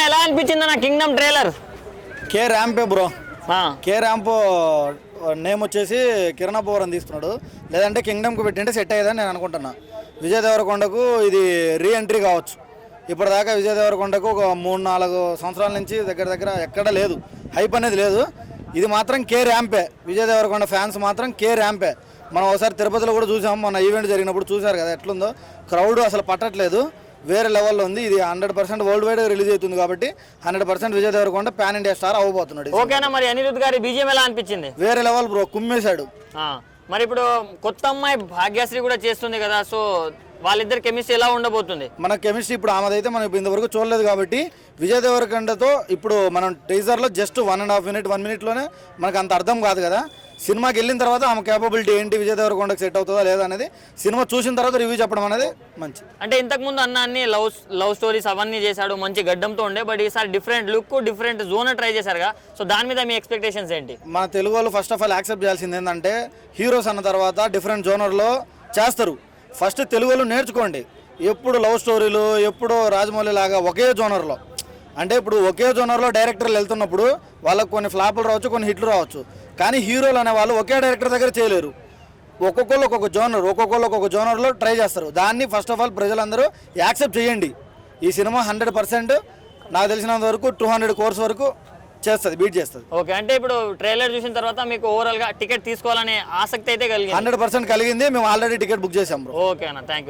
ఎలా అనిపించింది నా కింగ్డమ్ ట్రైలర్? కే ర్యాంపే బ్రో. కే ర్యాంప్ నేమ్ వచ్చేసి కిరణ్ అబ్బవరం తీస్తున్నాడు, లేదంటే కింగ్డమ్కి పెట్టింటే సెట్ అయ్యేదని నేను అనుకుంటున్నా. విజయ్ దేవరకొండకు ఇది రీ ఎంట్రీ కావచ్చు. ఇప్పటిదాకా విజయ్ దేవరకొండకు ఒక 3-4 సంవత్సరాల నుంచి దగ్గర ఎక్కడ లేదు, హైప్ అనేది లేదు. ఇది మాత్రం కే ర్యాంపే. విజయ్ దేవరకొండ ఫ్యాన్స్ మాత్రం కే ర్యాంపే. మనం ఒకసారి తిరుపతిలో కూడా చూసాం, మన ఈవెంట్ జరిగినప్పుడు చూసారు కదా ఎట్లుందో, క్రౌడ్ అసలు పట్టట్లేదు, వేరే లెవెల్లో ఉంది. ఇది 100% వరల్డ్ వైడ్ రిలీజ్ అవుతుంది కాబట్టి 100% Vijay Deverakonda pan India star అవ్వబోతున్నాడు. ఓకేనా? మరి అనిరుద్ధ్ గారి బీజిఎం ఎలా అనిపించింది? వేరే లెవెల్ బ్రో, కుమ్మేశాడు. మరి ఇప్పుడు కొత్త అమ్మాయి భాగ్యశ్రీ కూడా చేస్తుంది కదా, సో వాళ్ళిద్దరు కెమిస్ట్రీ ఎలా ఉండబోతుంది? మన కెమిస్ట్రీ ఇప్పుడు ఆమెదైతే మనం ఇంతవరకు చూడలేదు కాబట్టి విజయ్ దేవరకొండతో ఇప్పుడు మనం టీజర్లో జస్ట్ 1.5 మినిట్ 1 మినిట్లోనే మనకు అంత అర్థం కాదు కదా. సినిమాకి వెళ్ళిన తర్వాత ఆమె కేపబిలిటీ ఏంటి, విజయ్ దేవరకొండకి సెట్ అవుతుందా లేదా అనేది సినిమా చూసిన తర్వాత రివ్యూ చెప్పడం అనేది మంచి. అంటే ఇంతకుముందు అన్ని లవ్ స్టోరీస్ అవన్నీ చేశాడు, మంచి గడ్డంతో ఉండే, బట్ ఈసారి different look different genre try చేశారుగా, సో దాని మీద మీ ఎక్స్పెక్టేషన్స్ ఏంటి? మన తెలుగు వాళ్ళు ఫస్ట్ ఆఫ్ ఆల్ యాక్సెప్ట్ చేయాల్సింది ఏంటంటే హీరోస్ అన్న తర్వాత డిఫరెంట్ జోనర్లో చేస్తారు. ఫస్ట్ తెలుగులో నేర్చుకోండి. ఎప్పుడు లవ్ స్టోరీలు, ఎప్పుడు రాజమౌళి లాగా ఒకే జోనర్లో, అంటే ఇప్పుడు ఒకే జోనర్లో డైరెక్టర్లు వెళ్తున్నప్పుడు వాళ్ళకు కొన్ని ఫ్లాపులు రావచ్చు, కొన్ని హిట్లు రావచ్చు. కానీ హీరోలు అనే వాళ్ళు ఒకే డైరెక్టర్ దగ్గర చేయలేరు. ఒక్కొక్కళ్ళు ఒక్కొక్క జోనర్లో ట్రై చేస్తారు. దాన్ని ఫస్ట్ ఆఫ్ ఆల్ ప్రజలందరూ యాక్సెప్ట్ చేయండి. ఈ సినిమా 100% నాకు తెలిసినంత వరకు 200 crores వరకు చేస్తుంది, బీట్ చేస్తుంది. ఓకే, అంటే ఇప్పుడు ట్రైలర్ చూసిన తర్వాత మీకు ఓవరాల్గా టికెట్ తీసుకోవాలనే ఆసక్తి అయితే కలిగింది? 100% కలిగింది. మేము ఆల్రెడీ టికెట్ బుక్ చేసాం. ఓకే అన్న, థ్యాంక్ యూ.